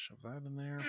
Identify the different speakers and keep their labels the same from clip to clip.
Speaker 1: Shove that in there.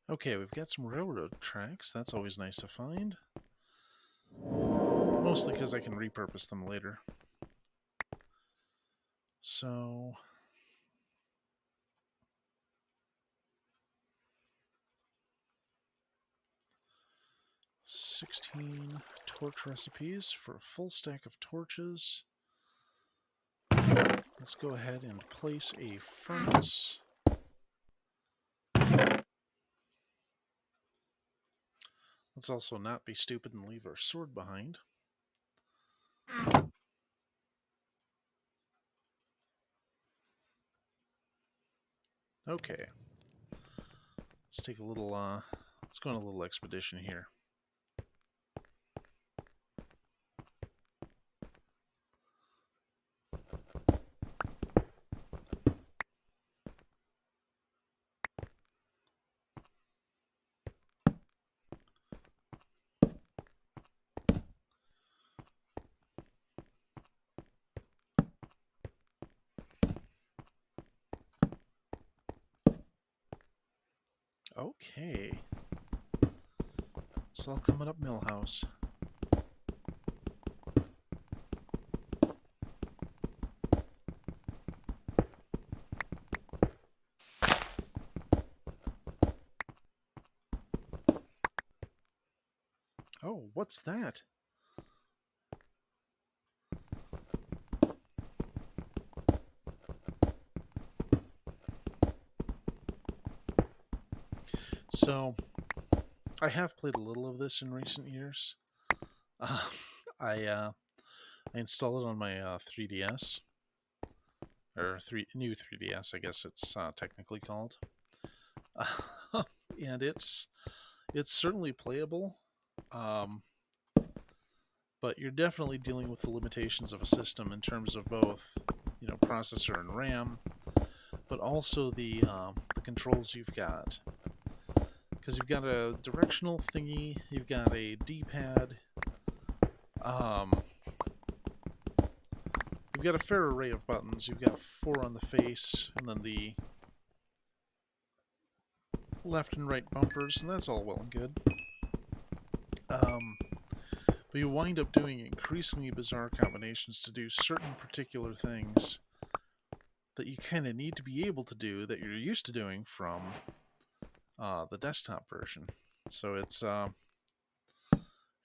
Speaker 1: Okay, we've got some railroad tracks. That's always nice to find. Mostly because I can repurpose them later. So... 16 torch recipes for a full stack of torches. Let's go ahead and place a furnace. Let's also not be stupid and leave our sword behind. Okay. Let's take a little, let's go on a little expedition here. Okay. It's all coming up Millhouse. Oh, what's that? So, I have played a little of this in recent years. I installed it on my 3DS, or new 3DS, I guess it's technically called, and it's certainly playable, but you're definitely dealing with the limitations of a system in terms of both, processor and RAM, but also the controls you've got. Because you've got a directional thingy, you've got a D-pad, you've got a fair array of buttons. You've got 4 on the face, and then the left and right bumpers, and that's all well and good. But you wind up doing increasingly bizarre combinations to do certain particular things that you kind of need to be able to do that you're used to doing from the desktop version. So it's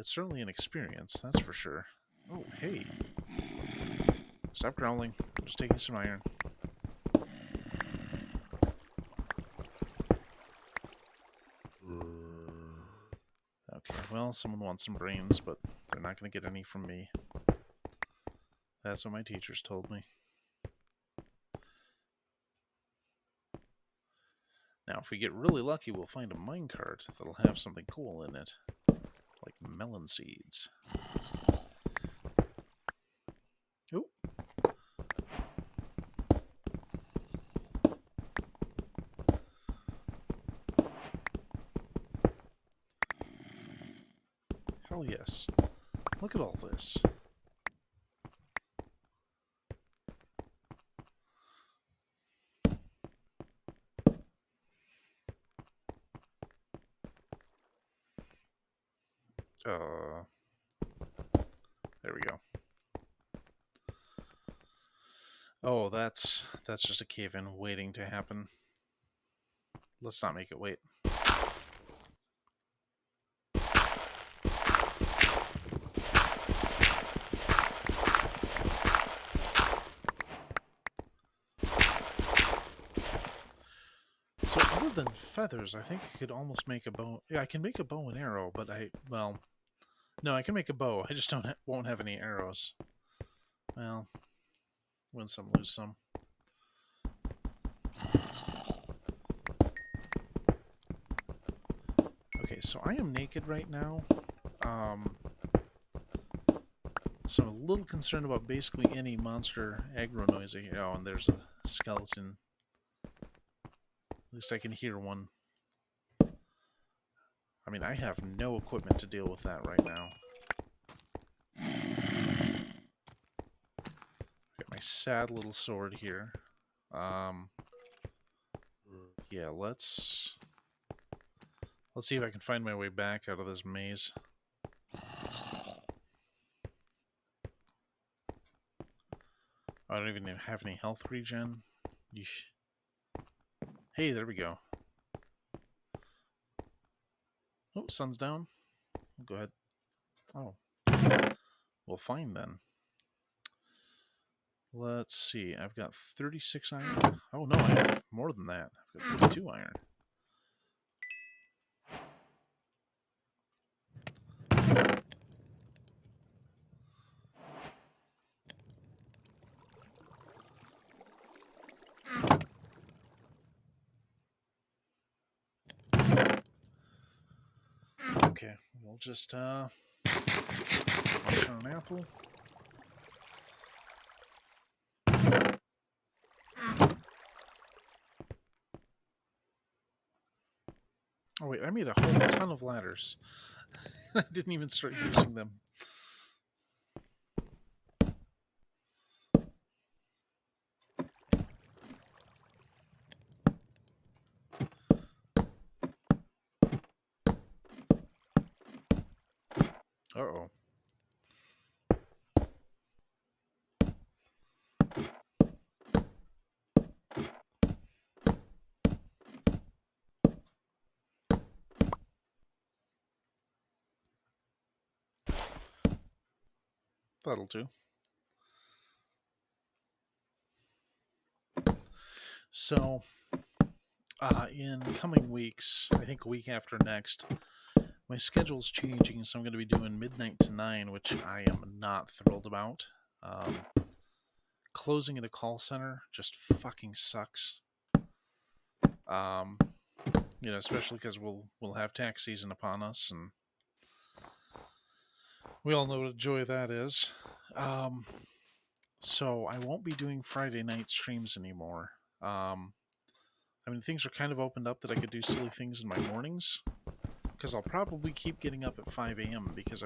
Speaker 1: certainly an experience, that's for sure. Oh, hey. Stop growling. I'm just taking some iron. Okay, well, someone wants some brains, but they're not going to get any from me. That's what my teachers told me. Now, if we get really lucky, we'll find a minecart that'll have something cool in it. Like melon seeds. Oh. Hell yes. Look at all this. There we go. Oh, that's just a cave-in waiting to happen. Let's not make it wait. So other than feathers, I think I could almost make a bow. Yeah, I can make a bow and arrow, but no, I can make a bow. I just won't have any arrows. Well, win some, lose some. Okay, so I am naked right now. So I'm a little concerned about basically any monster aggro noise I hear. Oh, and there's a skeleton. At least I can hear one. I mean, I have no equipment to deal with that right now. Got my sad little sword here. Yeah, let's see if I can find my way back out of this maze. I don't even have any health regen. Yeesh. Hey, there we go. Oh, sun's down. Go ahead. Oh. Well, fine then. Let's see. I've got 36 iron. Oh, no, I have more than that. I've got 42 iron. Okay, we'll just, munch on an apple. Oh, wait, I made a whole ton of ladders. I didn't even start using them. Uh-oh. That'll do. So, in coming weeks, I think a week after next, my schedule's changing, so I'm going to be doing midnight to 9, which I am not thrilled about. Closing at a call center just fucking sucks. Especially because we'll have tax season upon us, and we all know what a joy that is. So I won't be doing Friday night streams anymore. Things are kind of opened up that I could do silly things in my mornings, because I'll probably keep getting up at 5 a.m. because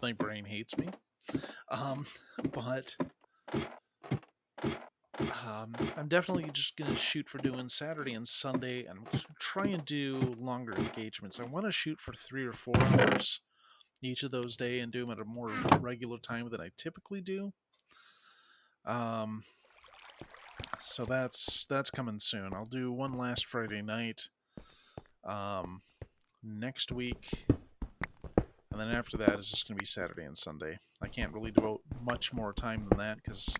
Speaker 1: my brain hates me. But I'm definitely just going to shoot for doing Saturday and Sunday, and try and do longer engagements. I want to shoot for 3 or 4 hours each of those days and do them at a more regular time than I typically do. So that's coming soon. I'll do one last Friday night next week, and then after that it's just going to be Saturday and Sunday. I can't really devote much more time than that because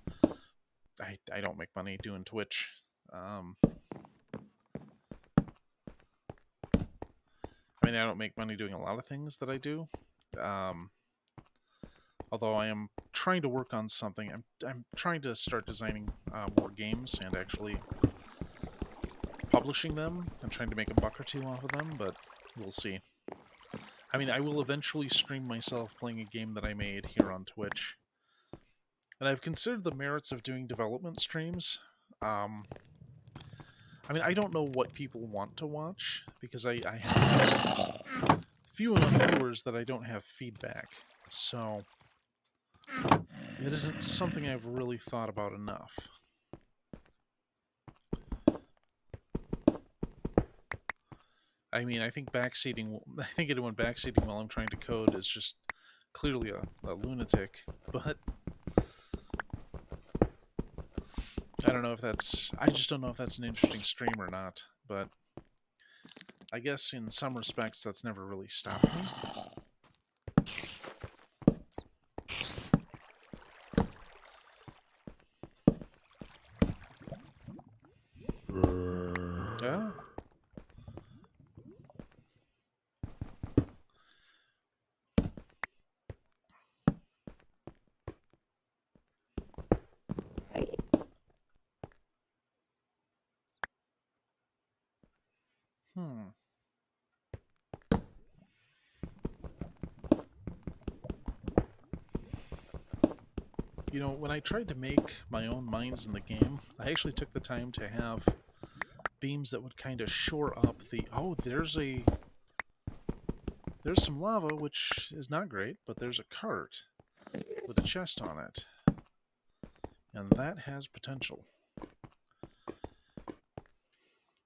Speaker 1: I don't make money doing Twitch. I don't make money doing a lot of things that I do. Although I am trying to work on something. I'm trying to start designing more games and actually publishing them. I'm trying to make a buck or two off of them, but we'll see. I will eventually stream myself playing a game that I made here on Twitch. And I've considered the merits of doing development streams. I don't know what people want to watch, because I have few enough viewers that I don't have feedback. So it isn't something I've really thought about enough. I think anyone backseating while I'm trying to code is just clearly a lunatic, but I just don't know if that's an interesting stream or not, but I guess in some respects that's never really stopped me. Yeah. When I tried to make my own mines in the game, I actually took the time to have beams that would kind of shore up the... Oh, there's a There's some lava, which is not great, but there's a cart with a chest on it. And that has potential.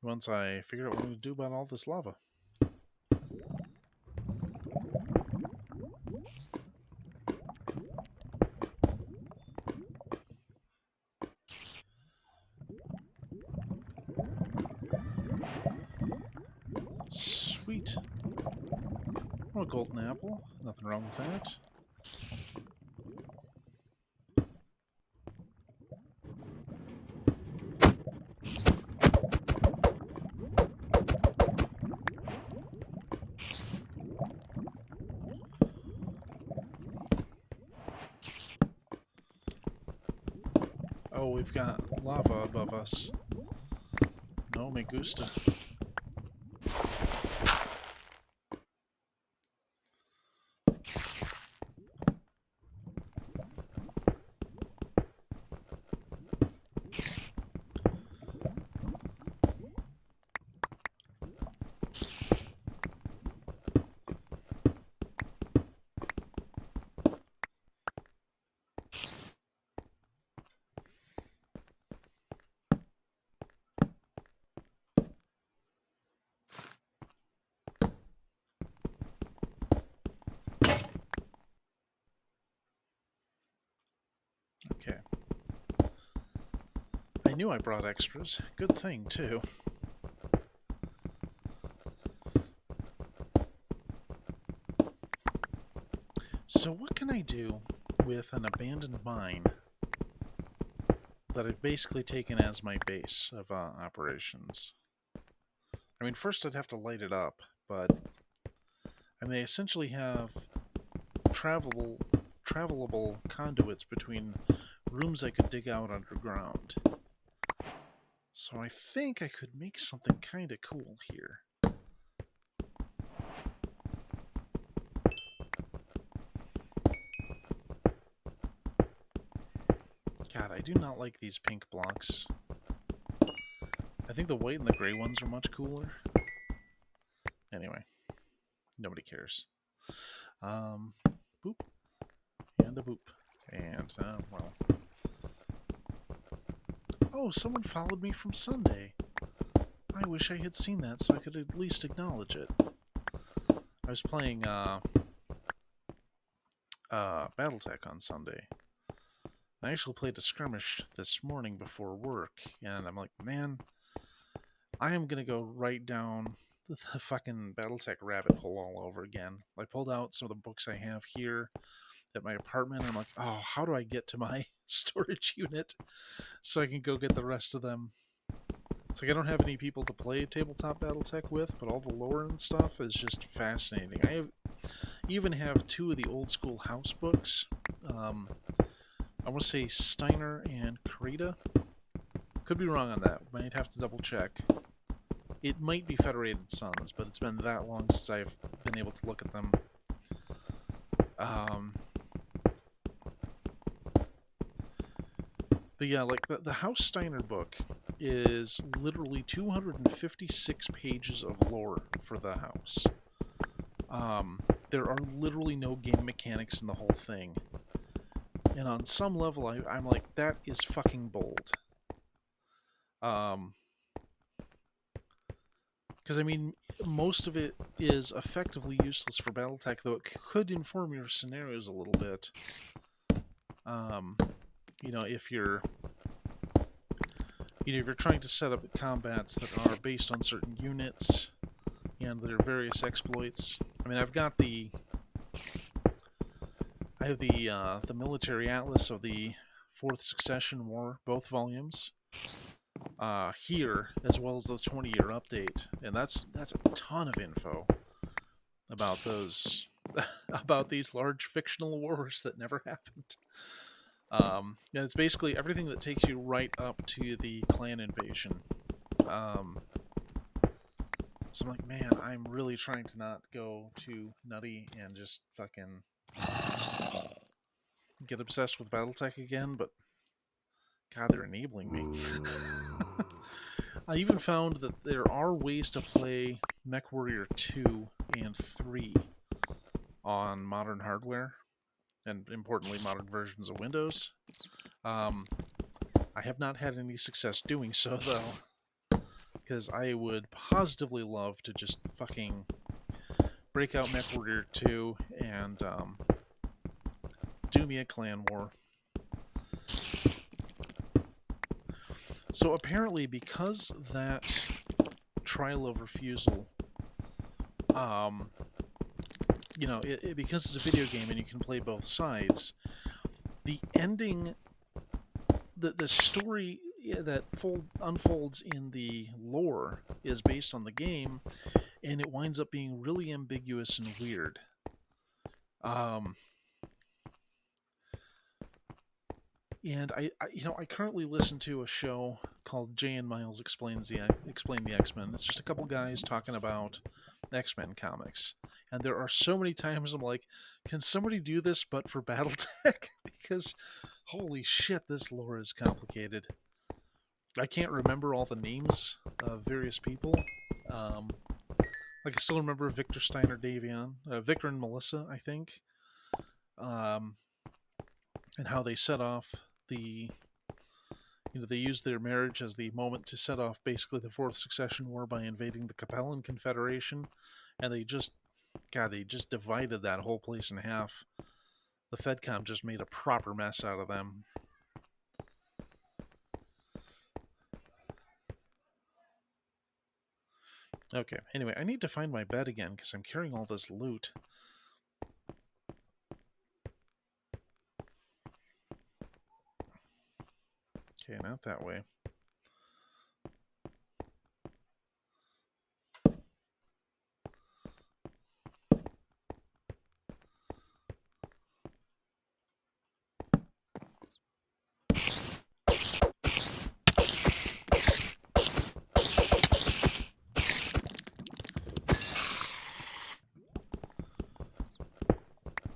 Speaker 1: Once I figure out what I'm going to do about all this lava. Sweet. Oh, a golden apple. Nothing wrong with that. Oh, we've got lava above us. No me gusta. Okay. I knew I brought extras. Good thing, too. So what can I do with an abandoned mine that I've basically taken as my base of operations? I mean, first I'd have to light it up, but I mean, they essentially have travelable conduits between rooms I could dig out underground. So I think I could make something kind of cool here. God, I do not like these pink blocks. I think the white and the gray ones are much cooler. Anyway, nobody cares. Boop. And a boop. And, well. Oh, someone followed me from Sunday. I wish I had seen that so I could at least acknowledge it. I was playing, Battletech on Sunday. I actually played a skirmish this morning before work, and I'm like, man, I am gonna go right down the fucking Battletech rabbit hole all over again. I pulled out some of the books I have here at my apartment. I'm like, oh, how do I get to my storage unit so I can go get the rest of them? It's like I don't have any people to play tabletop Battletech with, but all the lore and stuff is just fascinating. I even have two of the old school house books. I want to say Steiner and Karita. Could be wrong on that. Might have to double check. It might be Federated Sons, but it's been that long since I've been able to look at them. But yeah, like the House Steiner book is literally 256 pages of lore for the house. There are literally no game mechanics in the whole thing. And on some level, I'm like, that is fucking bold. Because, I mean, most of it is effectively useless for Battletech, though it could inform your scenarios a little bit. You know, if you're trying to set up combats that are based on certain units and their various exploits. I mean, I have the military atlas of the Fourth Succession War, both volumes, here, as well as the 20-year update, and that's a ton of info about those about these large fictional wars that never happened. And it's basically everything that takes you right up to the clan invasion. So I'm like, man, I'm really trying to not go too nutty and just fucking get obsessed with Battletech again, but God, they're enabling me. I even found that there are ways to play MechWarrior 2 and 3 on modern hardware, and importantly, modern versions of Windows. I have not had any success doing so, though, because I would positively love to just fucking break out MechWarrior 2 and do me a clan war. So apparently, because that trial of refusal, because it's a video game and you can play both sides, the ending, the story that unfolds in the lore is based on the game, and it winds up being really ambiguous and weird. And I currently listen to a show called Jay and Miles Explain the X-Men. It's just a couple guys talking about X-Men comics. And there are so many times I'm like, can somebody do this but for BattleTech? Because holy shit, this lore is complicated. I can't remember all the names of various people. I can still remember Victor Steiner Davion, Victor and Melissa, I think, and how they set off the. They used their marriage as the moment to set off basically the Fourth Succession War by invading the Capellan Confederation, and they just divided that whole place in half. The FedCom just made a proper mess out of them. Okay, anyway, I need to find my bed again because I'm carrying all this loot. Okay, not that way.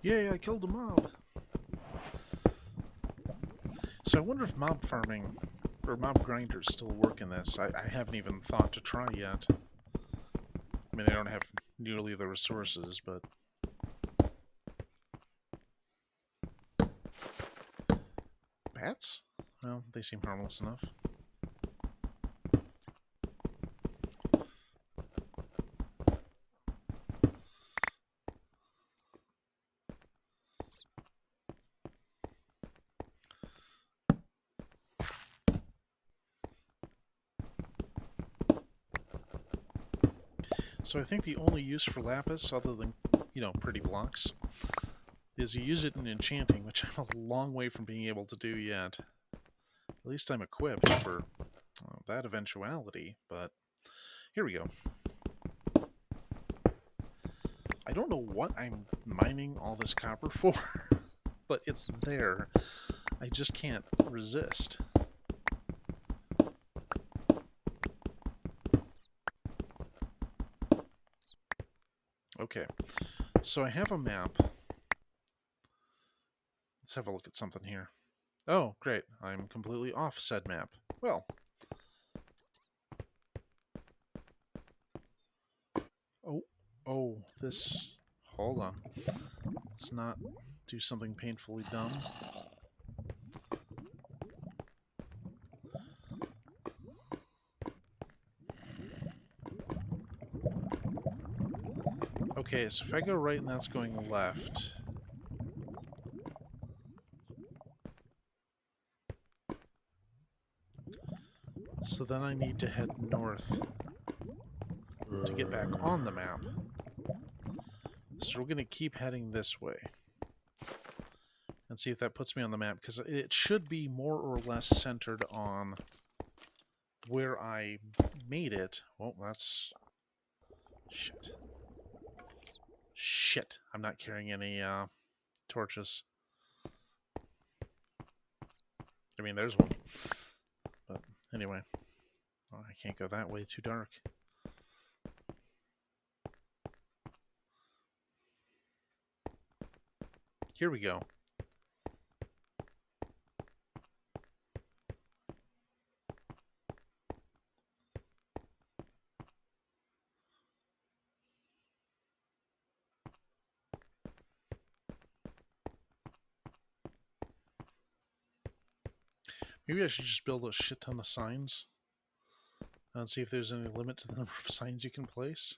Speaker 1: Yay, I killed a mob! So I wonder if mob farming or mob grinders still work in this. I haven't even thought to try yet. I mean, I don't have nearly the resources, but... Bats? Well, they seem harmless enough. So I think the only use for lapis, other than, pretty blocks, is you use it in enchanting, which I'm a long way from being able to do yet. At least I'm equipped for that eventuality, but here we go. I don't know what I'm mining all this copper for, but it's there. I just can't resist. Okay, so I have a map. Let's have a look at something here. Oh, great. I'm completely off said map. Well. Oh, this... Hold on. Let's not do something painfully dumb. Okay, so if I go right and that's going left... So then I need to head north to get back on the map. So we're going to keep heading this way. And see if that puts me on the map, because it should be more or less centered on where I made it. Well, that's... Shit. Shit. I'm not carrying any torches. I mean, there's one. But anyway. Oh, I can't go that way. Too dark. Here we go. Maybe I should just build a shit ton of signs and see if there's any limit to the number of signs you can place.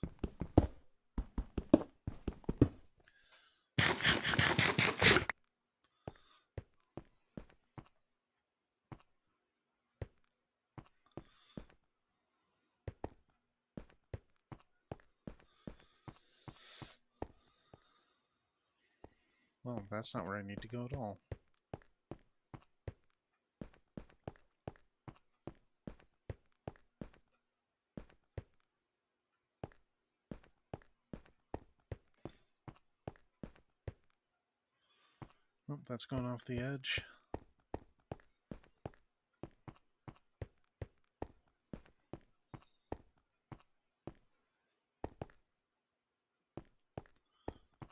Speaker 1: Well, that's not where I need to go at all. Oh, that's going off the edge.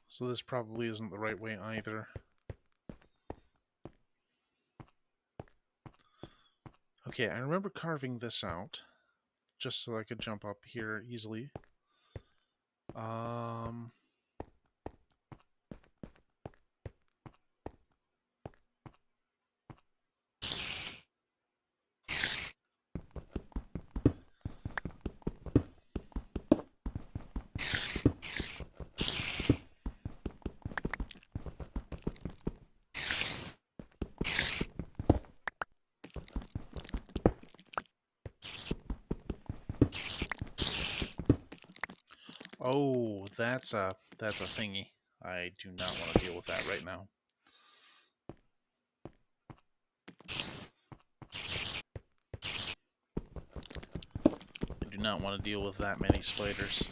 Speaker 1: So this probably isn't the right way either. Okay, I remember carving this out just so I could jump up here easily. Oh, that's a thingy. I do not want to deal with that right now. I do not want to deal with that many spiders.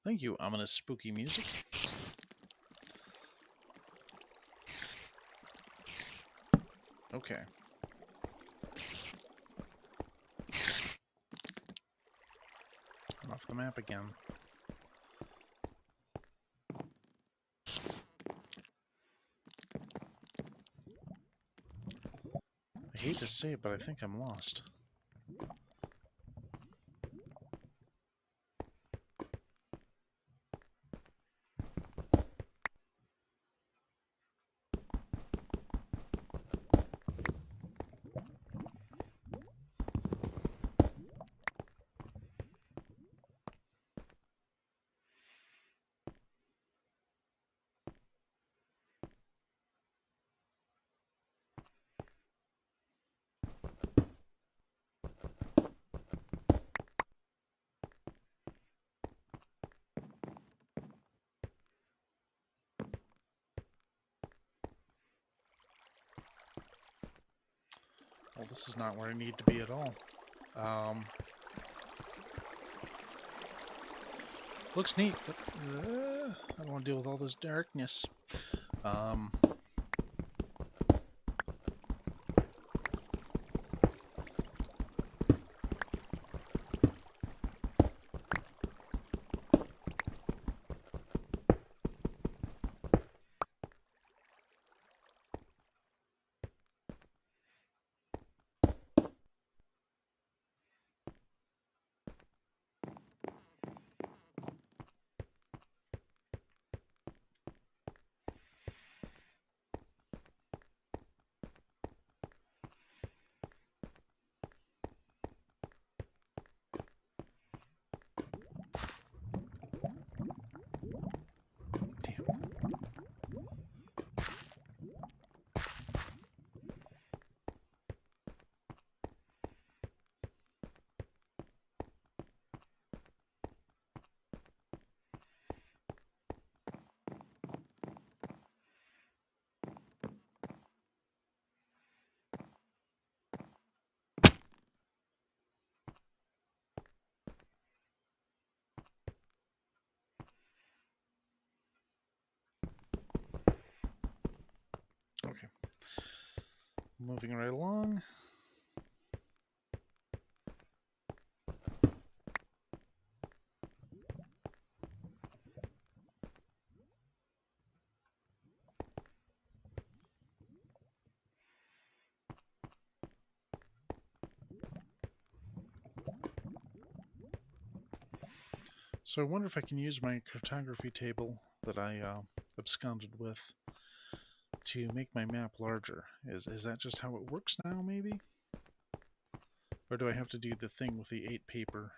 Speaker 1: Thank you, ominous spooky music. Okay. I'm off the map again. I hate to say it, but I think I'm lost. Well, this is not where I need to be at all. Looks neat, but I don't want to deal with all this darkness. Okay. Moving right along. So I wonder if I can use my cartography table that I absconded with to make my map larger. Is that just how it works now, maybe? Or do I have to do the thing with the 8 paper